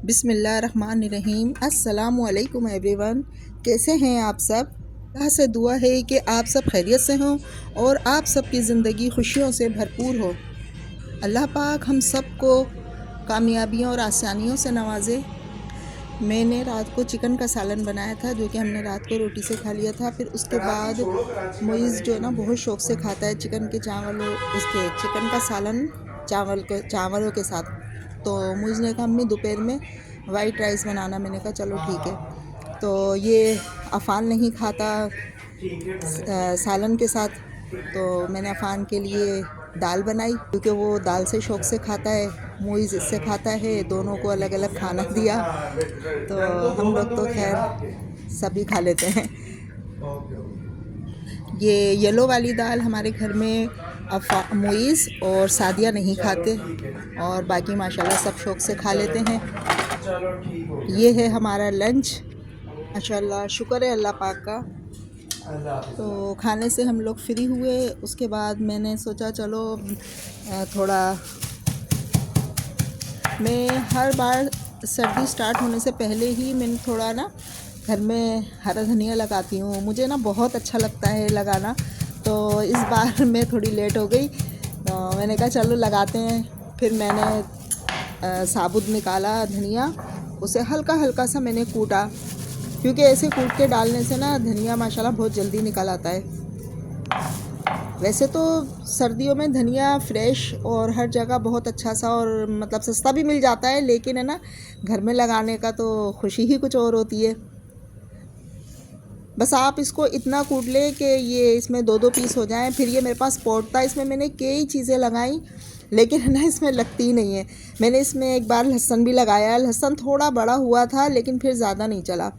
बिस्मिल्लाहिर्रहमानिर्रहीम। अस्सलामुअलैकुम एवरीवन। कैसे हैं आप सब? अल्लाह से दुआ है कि आप सब खैरियत से हों और आप सब की ज़िंदगी खुशियों से भरपूर हो। अल्लाह पाक हम सब को कामयाबियों और आसानियों से नवाजे। मैंने रात को चिकन का सालन बनाया था, जो कि हमने रात को रोटी से खा लिया था। फिर उसके बाद मुइज़ जो है ना बहुत शौक़ से खाता है चिकन के चावलों उसके चिकन का सालन चावलों के साथ। तो मुइज़ ने कहा अम्मी दोपहर में वाइट राइस बनाना। मैंने कहा चलो ठीक है। तो ये अफ़ान नहीं खाता सालन के साथ, तो मैंने अफ़ान के लिए दाल बनाई, क्योंकि वो दाल से शौक़ से खाता है, मुइज़ इससे खाता है। दोनों को अलग अलग खाना दिया, तो हम लोग तो खैर सभी खा लेते हैं। ये येलो वाली दाल हमारे घर में मुइज़ और सादिया नहीं खाते, और बाकी माशाल्लाह सब शौक़ से खा लेते हैं। ये है हमारा लंच। माशाल्लाह शुक्र है अल्लाह पाक का। तो खाने से हम लोग फ्री हुए। उसके बाद मैंने सोचा चलो थोड़ा, मैं हर बार सर्दी स्टार्ट होने से पहले ही मैंने थोड़ा ना घर में हरा धनिया लगाती हूँ। मुझे ना बहुत अच्छा लगता है लगाना। तो इस बार मैं थोड़ी लेट हो गई, तो मैंने कहा चलो लगाते हैं। फिर मैंने साबुत निकाला धनिया, उसे हल्का हल्का सा मैंने कूटा, क्योंकि ऐसे कूट के डालने से ना धनिया माशाल्लाह बहुत जल्दी निकल आता है। वैसे तो सर्दियों में धनिया फ्रेश और हर जगह बहुत अच्छा सा और मतलब सस्ता भी मिल जाता है, लेकिन है ना घर में लगाने का तो खुशी ही कुछ और होती है। बस आप इसको इतना कूट लें कि ये इसमें दो दो पीस हो जाएं। फिर ये मेरे पास पॉट था, इसमें मैंने कई चीज़ें लगाई, लेकिन है ना इसमें लगती ही नहीं है। मैंने इसमें एक बार लहसुन भी लगाया, लहसुन थोड़ा बड़ा हुआ था लेकिन फिर ज़्यादा नहीं चला।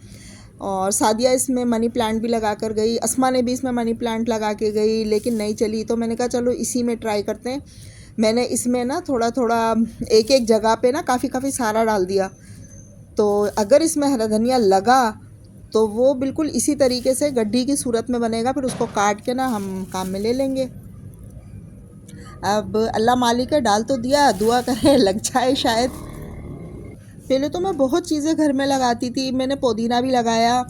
और सादिया इसमें मनी प्लांट भी लगा कर गई, अस्मा ने भी इसमें मनी प्लांट लगा के गई, लेकिन नहीं चली। तो मैंने कहा चलो इसी में ट्राई करते हैं। मैंने इसमें ना थोड़ा थोड़ा एक एक जगह पे ना काफ़ी सारा डाल दिया। तो अगर इसमें हरा धनिया लगा तो वो बिल्कुल इसी तरीके से गड्ढी की सूरत में बनेगा। फिर उसको काट के ना हम काम में ले लेंगे। अब अल्लाह मालिक है, डाल तो दिया, दुआ करें लग जाए शायद। पहले तो मैं बहुत चीज़ें घर में लगाती थी। मैंने पुदीना भी लगाया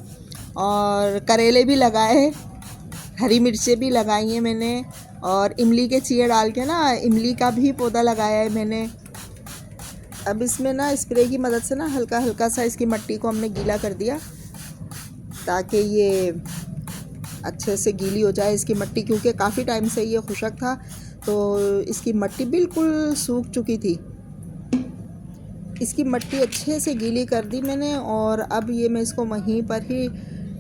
और करेले भी लगाए, हरी मिर्चें भी लगाई हैं मैंने, और इमली के चीड़ डाल के ना इमली का भी पौधा लगाया है मैंने। अब इसमें ना स्प्रे की मदद से ना हल्का हल्का सा इसकी मिट्टी को हमने गीला कर दिया, ताकि ये अच्छे से गीली हो जाए इसकी मिट्टी, क्योंकि काफ़ी टाइम से ये खुशक था, तो इसकी मिट्टी बिल्कुल सूख चुकी थी। इसकी मिट्टी अच्छे से गीली कर दी मैंने, और अब ये मैं इसको वहीं पर ही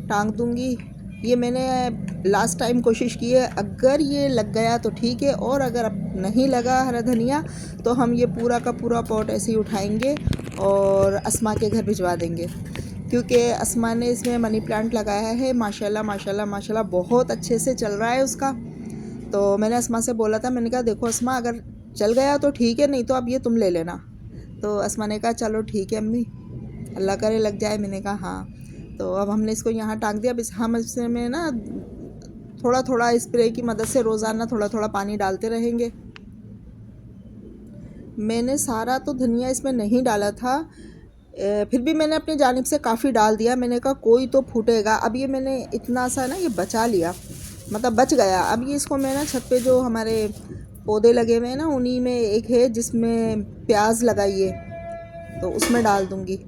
टांग दूंगी। ये मैंने लास्ट टाइम कोशिश की है, अगर ये लग गया तो ठीक है, और अगर अब नहीं लगा हरा धनिया तो हम ये पूरा का पूरा पॉट ऐसे ही उठाएंगे और अस्मा के घर भिजवा देंगे, क्योंकि अस्मा ने इसमें मनी प्लांट लगाया है। माशाल्लाह माशाल्लाह माशाल्लाह बहुत अच्छे से चल रहा है उसका। तो मैंने अस्मा से बोला था, मैंने कहा देखो अस्मा, अगर चल गया तो ठीक है, नहीं तो अब ये तुम ले लेना। तो अस्मा ने कहा चलो ठीक है अम्मी, अल्लाह करे लग जाए। मैंने कहा हाँ। तो अब हमने इसको यहाँ टांग दिया। अब हम इसमें ना थोड़ा थोड़ा स्प्रे की मदद से रोज़ाना थोड़ा थोड़ा पानी डालते रहेंगे। मैंने सारा तो धनिया इसमें नहीं डाला था, फिर भी मैंने अपनी जानिब से काफ़ी डाल दिया। मैंने कहा कोई तो फूटेगा। अब ये मैंने इतना सा ना ये बचा लिया, मतलब बच गया। अब ये इसको मैं ना छत पे जो हमारे पौधे लगे हुए हैं ना, उन्हीं में एक है जिसमें प्याज लगाई है, तो उसमें डाल दूँगी।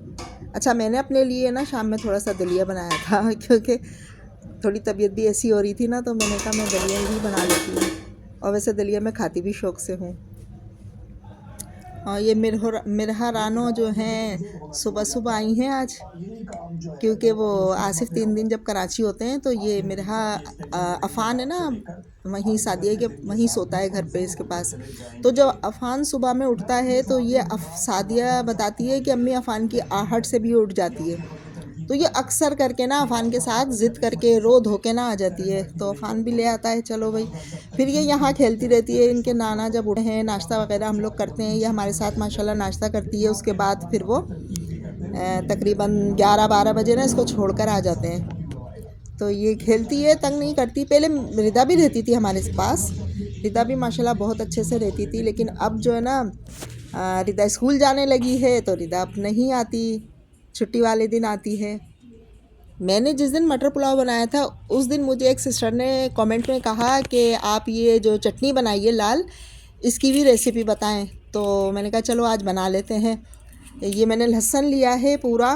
अच्छा, मैंने अपने लिए ना शाम में थोड़ा सा दलिया बनाया था, क्योंकि थोड़ी तबीयत भी ऐसी हो रही थी ना, तो मैंने कहा मैं दलिया ही बना लेती हूँ। और वैसे दलिया मैं खाती भी शौक़ से हूँ। और ये मिरहा रानो जो हैं सुबह सुबह आई हैं आज, क्योंकि वो आसिफ 3 दिन जब कराची होते हैं तो ये मिरहा अफ़ान है ना, वहीं सादिया के वहीं सोता है घर पे इसके पास। तो जब अफ़ान सुबह में उठता है तो ये सादिया बताती है कि अम्मी अफ़ान की आहट से भी उठ जाती है। तो ये अक्सर करके ना अफ़ान के साथ ज़िद करके रो धो के ना आ जाती है, तो अफ़ान भी ले आता है चलो भाई। फिर ये यहाँ खेलती रहती है। इनके नाना जब उठे हैं, नाश्ता वगैरह हम लोग करते हैं, ये हमारे साथ माशाल्लाह नाश्ता करती है। उसके बाद फिर वो तकरीबन 11-12 बजे ना इसको छोड़कर आ जाते हैं। तो ये खेलती है, तंग नहीं करती। पहले रिदा भी रहती थी हमारे पास, रिदा भी माशाल्लाह बहुत अच्छे से रहती थी, लेकिन अब जो है ना रिदा स्कूल जाने लगी है तो रिदा अब नहीं आती, छुट्टी वाले दिन आती है। मैंने जिस दिन मटर पुलाव बनाया था उस दिन मुझे एक सिस्टर ने कमेंट में कहा कि आप ये जो चटनी बनाइए लाल, इसकी भी रेसिपी बताएं। तो मैंने कहा चलो आज बना लेते हैं। ये मैंने लहसुन लिया है पूरा।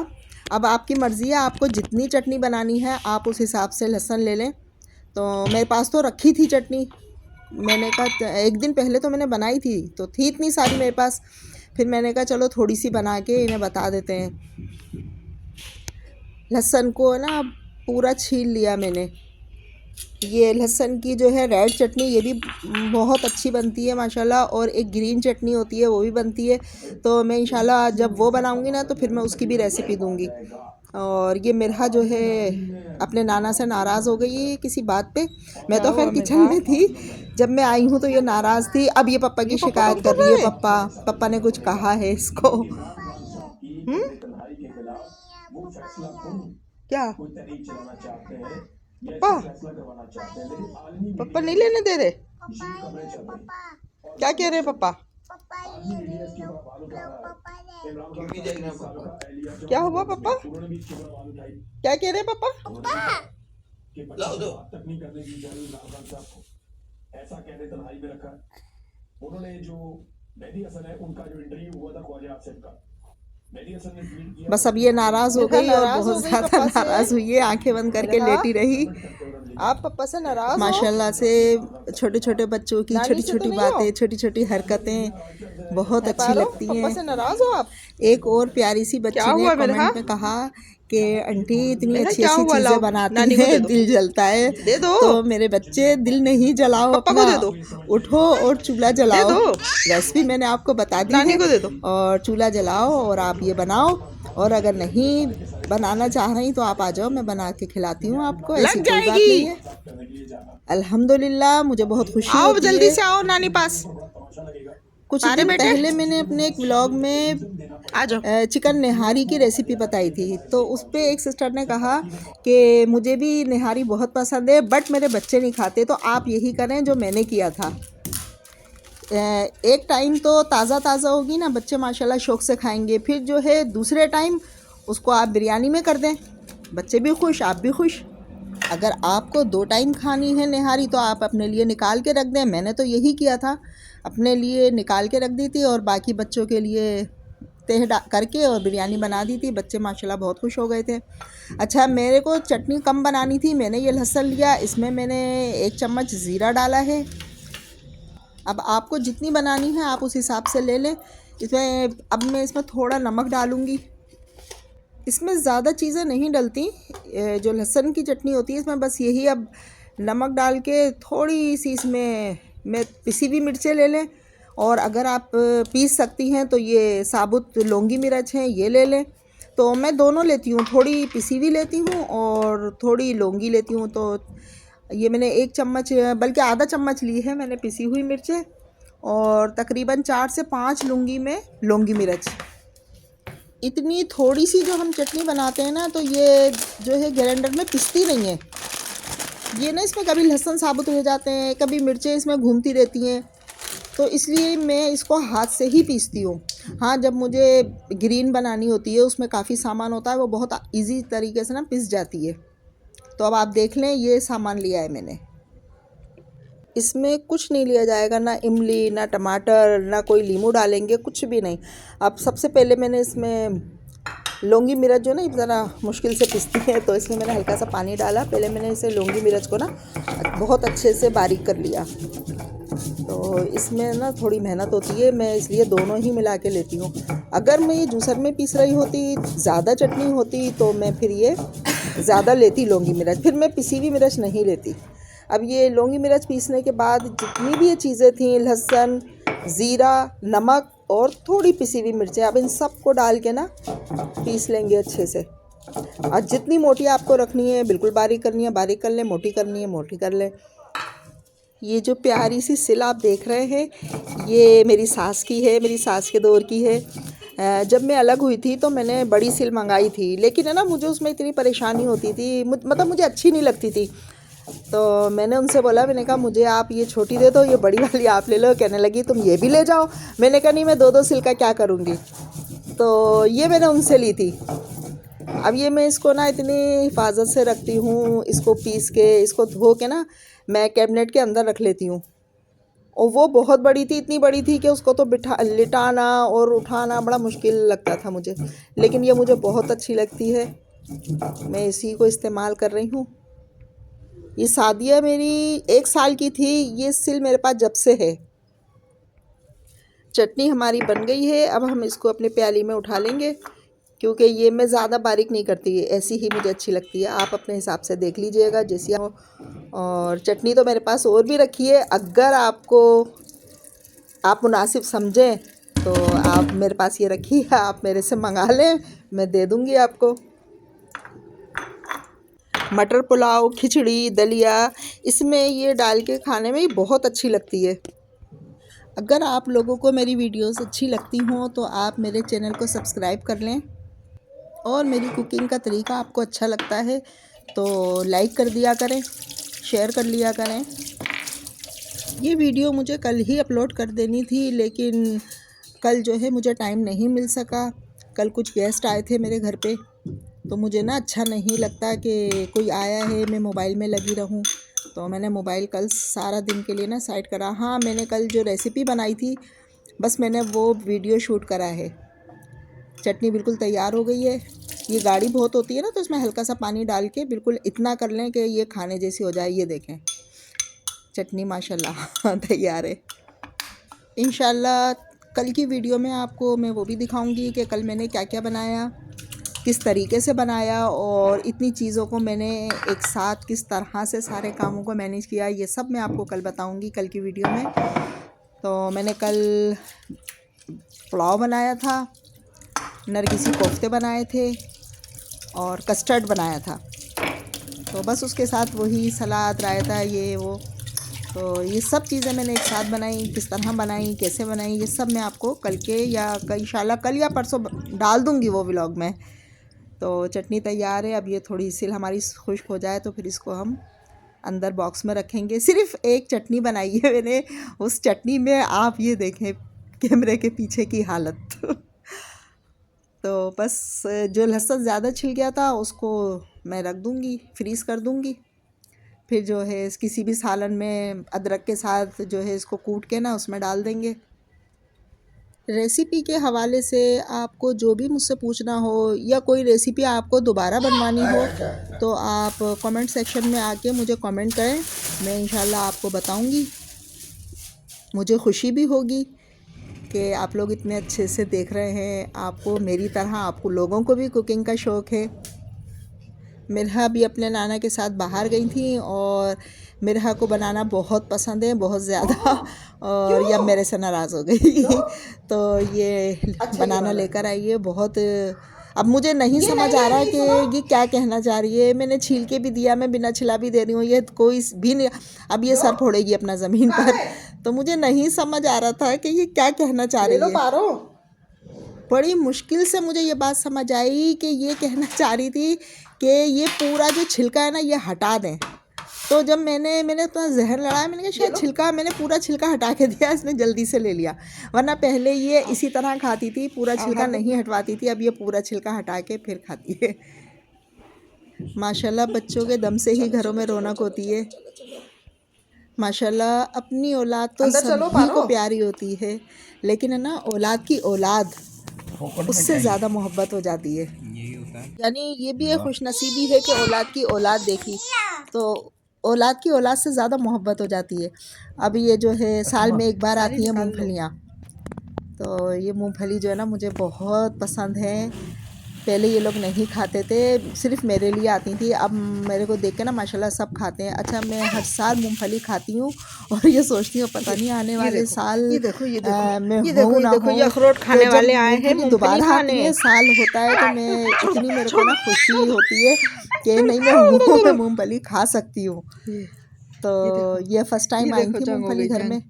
अब आपकी मर्ज़ी है, आपको जितनी चटनी बनानी है आप उस हिसाब से लहसुन ले लें। तो मेरे पास तो रखी थी चटनी, मैंने कहा एक दिन पहले तो मैंने बनाई थी तो थी इतनी सारी मेरे पास, फिर मैंने कहा चलो थोड़ी सी बना के इन्हें बता देते हैं। लहसुन को ना पूरा छील लिया मैंने। ये लहसुन की जो है रेड चटनी ये भी बहुत अच्छी बनती है माशाल्लाह, और एक ग्रीन चटनी होती है वो भी बनती है। तो मैं इंशाल्लाह जब वो बनाऊंगी ना तो फिर मैं उसकी भी रेसिपी दूंगी। और ये मिरहा जो है अपने नाना से नाराज़ हो गई है किसी बात पे। मैं तो खैर किचन में थी, जब मैं आई हूँ तो ये नाराज़ थी। अब ये पापा की शिकायत कर रही है, पापा ने कुछ कहा है इसको। क्या पापा, पापा नहीं लेने दे रहे? क्या कह रहे हैं पापा? क्या हुआ पापा? क्या कह रहे हैं पापा? ऐसा कहने तन्हाई में रखा। उन्होंने जो मेहदी हसन है उनका जो इंटरव्यू हुआ था ख्वाजा आसिफ का, बस अब ये नाराज़ हो गई और बहुत ज़्यादा नाराज़ हुई है, आंखें बंद करके लेटी रही। आप पापा से नाराज़ माशाल्लाह से। छोटे छोटे बच्चों की छोटी छोटी बातें, छोटी छोटी हरकतें बहुत अच्छी लगती हैं। पापा से नाराज़ हो आप? एक और प्यारी सी बच्ची ने कमेंट में कहा कि आंटी इतनी अच्छी अच्छी चीज़ें बनाती हैं, दिल जलता है। दे दो। तो मेरे बच्चे दिल नहीं जलाओ अपना, दे दो। उठो और चूल्हा जलाओ। रेसिपी मैंने आपको बता दी है, दे दो। और चूल्हा जलाओ और आप ये बनाओ। और अगर नहीं बनाना चाह रही तो आप आ जाओ, मैं बना के खिलाती हूँ आपको, ऐसी कोई बात नहीं है। अल्हम्दुलिल्लाह मुझे बहुत खुशी होती है। जल्दी से आओ नानी पास। कुछ दिन पहले मैंने अपने एक व्लॉग में चिकन निहारी की रेसिपी बताई थी, तो उस पर एक सिस्टर ने कहा कि मुझे भी निहारी बहुत पसंद है बट मेरे बच्चे नहीं खाते, तो आप यही करें जो मैंने किया था। एक टाइम तो ताज़ा ताज़ा होगी ना, बच्चे माशाल्लाह शौक़ से खाएंगे। फिर जो है दूसरे टाइम उसको आप बिरयानी में कर दें, बच्चे भी खुश, आप भी खुश। अगर आपको 2 टाइम खानी है निहारी तो आप अपने लिए निकाल के रख दें। मैंने तो यही किया था, अपने लिए निकाल के रख दी थी और बाकी बच्चों के लिए तह करके और बिरयानी बना दी थी। बच्चे माशाल्लाह बहुत खुश हो गए थे। अच्छा, मेरे को चटनी कम बनानी थी, मैंने ये लहसुन लिया, इसमें मैंने 1 चम्मच ज़ीरा डाला है। अब आपको जितनी बनानी है आप उस हिसाब से ले लें। इसमें अब मैं इसमें थोड़ा नमक डालूँगी। इसमें ज़्यादा चीज़ें नहीं डलती, जो लहसुन की चटनी होती है इसमें बस यही। अब नमक डाल के थोड़ी सी इसमें मैं पिसी हुई मिर्चें ले लें, और अगर आप पीस सकती हैं तो ये साबुत लौंगी मिर्च हैं ये ले लें। तो मैं दोनों लेती हूँ, थोड़ी पिसी हुई लेती हूँ और थोड़ी लौंगी लेती हूँ। तो ये मैंने 1 चम्मच बल्कि आधा चम्मच ली है मैंने पिसी हुई मिर्चें, और तकरीबन 4 से 5 लूँगी मैं लौंगी मिर्च। इतनी थोड़ी सी जो हम चटनी बनाते हैं ना, तो ये जो है ग्राइंडर में पिसती नहीं है। ये ना इसमें कभी लहसुन साबुत हो जाते हैं, कभी मिर्चें इसमें घूमती रहती हैं, तो इसलिए मैं इसको हाथ से ही पीसती हूँ। हाँ, जब मुझे ग्रीन बनानी होती है उसमें काफ़ी सामान होता है, वो बहुत इजी तरीके से ना पिस जाती है। तो अब आप देख लें, ये सामान लिया है मैंने। इसमें कुछ नहीं लिया जाएगा, ना इमली, ना टमाटर, ना कोई नींबू डालेंगे, कुछ भी नहीं। अब सबसे पहले मैंने इसमें लौंगी मिर्च जो ना ज़रा मुश्किल से पिसती है, तो इसमें मैंने हल्का सा पानी डाला। पहले मैंने इसे लौंगी मिर्च को ना बहुत अच्छे से बारीक कर लिया। तो इसमें ना थोड़ी मेहनत होती है, मैं इसलिए दोनों ही मिला के लेती हूँ। अगर मैं ये जूसर में पीस रही होती, ज़्यादा चटनी होती, तो मैं फिर ये ज़्यादा लेती लौंगी मिर्च, फिर मैं पिसी हुई मिर्च नहीं लेती। अब ये लौंगी मिर्च पीसने के बाद जितनी भी ये चीज़ें थीं, लहसुन, ज़ीरा, नमक और थोड़ी पिसी हुई मिर्चें, अब इन सब को डाल के ना पीस लेंगे अच्छे से। और जितनी मोटी आपको रखनी है बिल्कुल बारीक करनी है बारीक कर लें, मोटी करनी है मोटी कर लें। ये जो प्यारी सी सिल आप देख रहे हैं, ये मेरी सास की है, मेरी सास के दौर की है। जब मैं अलग हुई थी तो मैंने बड़ी सिल मंगाई थी, लेकिन है ना मुझे उसमें इतनी परेशानी होती थी, मतलब मुझे अच्छी नहीं लगती थी। तो मैंने उनसे बोला, मैंने कहा मुझे आप ये छोटी दे दो, ये बड़ी वाली आप ले लो। कहने लगी तुम ये भी ले जाओ। मैंने कहा नहीं, मैं 2-2 सिल्का क्या करूँगी। तो ये मैंने उनसे ली थी। अब ये मैं इसको ना इतनी हिफाजत से रखती हूँ, इसको पीस के, इसको धो के ना मैं कैबिनेट के अंदर रख लेती हूँ। और वो बहुत बड़ी थी, इतनी बड़ी थी कि उसको तो लिटाना और उठाना बड़ा मुश्किल लगता था मुझे, लेकिन ये मुझे बहुत अच्छी लगती है। मैं इसी को इस्तेमाल कर रही हूँ। ये सादिया मेरी 1 साल की थी, ये सिल मेरे पास जब से है। चटनी हमारी बन गई है, अब हम इसको अपने प्याली में उठा लेंगे, क्योंकि ये मैं ज़्यादा बारीक नहीं करती, ऐसी ही मुझे अच्छी लगती है। आप अपने हिसाब से देख लीजिएगा जैसी हो। और चटनी तो मेरे पास और भी रखी है, अगर आप मुनासिब समझें तो आप मेरे पास ये रखी है, आप मेरे से मंगा लें, मैं दे दूँगी आपको। मटर पुलाव, खिचड़ी, दलिया, इसमें ये डाल के खाने में बहुत अच्छी लगती है। अगर आप लोगों को मेरी वीडियोस अच्छी लगती हों तो आप मेरे चैनल को सब्सक्राइब कर लें, और मेरी कुकिंग का तरीका आपको अच्छा लगता है तो लाइक कर दिया करें, शेयर कर लिया करें। ये वीडियो मुझे कल ही अपलोड कर देनी थी, लेकिन कल जो है मुझे टाइम नहीं मिल सका। कल कुछ गेस्ट आए थे मेरे घर पे, तो मुझे ना अच्छा नहीं लगता कि कोई आया है मैं मोबाइल में लगी रहूं। तो मैंने मोबाइल कल सारा दिन के लिए ना साइड करा। हाँ, मैंने कल जो रेसिपी बनाई थी बस मैंने वो वीडियो शूट करा है। चटनी बिल्कुल तैयार हो गई है। ये गाढ़ी बहुत होती है ना, तो इसमें हल्का सा पानी डाल के बिल्कुल इतना कर लें कि ये खाने जैसी हो जाए। ये देखें, चटनी माशाल्लाह तैयार है। इंशाल्लाह कल की वीडियो में आपको मैं वो भी दिखाऊंगी कि कल मैंने क्या क्या बनाया, किस तरीके से बनाया, और इतनी चीज़ों को मैंने एक साथ किस तरह से सारे कामों को मैनेज किया। ये सब मैं आपको कल बताऊंगी कल की वीडियो में। तो मैंने कल पुलाव बनाया था, नरगिसी कोफ्ते बनाए थे, और कस्टर्ड बनाया था। तो बस उसके साथ वही सलाद, रायता, ये वो। तो ये सब चीज़ें मैंने एक साथ बनाई। किस तरह बनाई, कैसे बनाई, ये सब मैं आपको कल के या इंशाल्लाह कल या परसों डाल दूँगी वो व्लॉग में। तो चटनी तैयार है। अब ये थोड़ी सी हमारी खुश्क हो जाए तो फिर इसको हम अंदर बॉक्स में रखेंगे। सिर्फ़ एक चटनी बनाई है मैंने, उस चटनी में आप ये देखें कैमरे के पीछे की हालत तो बस जो लहसुन ज़्यादा छिल गया था उसको मैं रख दूँगी, फ्रीज़ कर दूँगी। फिर जो है किसी भी सालन में अदरक के साथ जो है इसको कूट के ना उसमें डाल देंगे। रेसिपी के हवाले से आपको जो भी मुझसे पूछना हो, या कोई रेसिपी आपको दोबारा बनवानी हो, तो आप कमेंट सेक्शन में आके मुझे कमेंट करें, मैं इंशाल्लाह आपको बताऊंगी। मुझे खुशी भी होगी कि आप लोग इतने अच्छे से देख रहे हैं। आपको मेरी तरह आपको लोगों को भी कुकिंग का शौक़ है। मिरहा भी अपने नाना के साथ बाहर गई थी, और मिरहा को बनाना बहुत पसंद है, बहुत ज़्यादा, और यह मेरे से नाराज़ हो गई तो ये बनाना लेकर आई है बहुत। अब मुझे नहीं समझ आ रहा कि ये क्या कहना चाह रही है। मैंने छील के भी दिया, मैं बिना छिला भी दे रही हूँ, ये कोई भी नहीं। अब ये सर फोड़ेगी अपना ज़मीन पर, तो मुझे नहीं समझ आ रहा था कि ये क्या कहना चाह रही है। बड़ी मुश्किल से मुझे ये बात समझ आई कि ये कहना चाह रही थी कि ये पूरा जो छिलका है ना ये हटा दें। तो जब मैंने अपना जहन लड़ाया, मैंने कहा शायद छिलका, मैंने पूरा छिलका हटा के दिया, इसने जल्दी से ले लिया। वरना पहले ये इसी तरह खाती थी, पूरा छिलका नहीं हटवाती थी। अब ये पूरा छिलका हटा के फिर खाती है। माशाल्लाह बच्चों के दम से ही घरों में रौनक होती है। माशाल्लाह अपनी औलाद तो सभी को प्यारी होती है, लेकिन है ना औलाद की औलाद उससे ज़्यादा मोहब्बत हो जाती है। यानी ये भी एक खुशनसीबी है कि औलाद की औलाद देखी, तो औलाद की औलाद से ज़्यादा मोहब्बत हो जाती है। अब ये जो है साल में एक बार आती है मूंगफलियाँ, तो ये मूंगफली जो है ना मुझे बहुत पसंद है। पहले ये लोग नहीं खाते थे, सिर्फ मेरे लिए आती थी। अब मेरे को देख के ना माशाल्लाह सब खाते हैं। अच्छा, मैं हर साल मूंगफली खाती हूँ, और ये सोचती हूँ पता नहीं आने वाले साल मैं हूँ ना हूँ, ये अखरोट खाने वाले आए हैं दोबारा आने साल होता है, तो मैं इतनी मेरे को ना खुशी होती है कि नहीं मैं मूंगफली खा सकती हूँ। तो ये फर्स्ट टाइम आई थी मूंगफली घर में।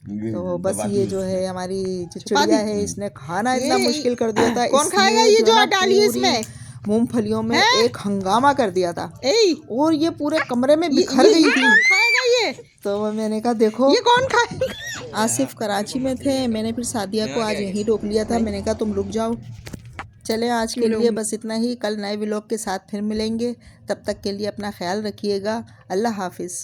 तो बस ये जो है हमारी जो चिड़िया है, इसने खाना इतना मुश्किल कर दिया था। कौन खाएगा ये जो डाली इसमें? मूंगफलियों में हैं? एक हंगामा कर दिया था ए और ये पूरे कमरे में बिखर गई थी। कौन खाएगा ये तो मैंने कहा देखो, ये कौन खाएगा? आसिफ कराची में थे, मैंने फिर सादिया को आज यहीं रोक लिया था। मैंने कहा तुम रुक जाओ। चले आज के लिए बस इतना ही। कल नए व्लॉग के साथ फिर मिलेंगे। तब तक के लिए अपना ख्याल रखिएगा। अल्लाह हाफिज़।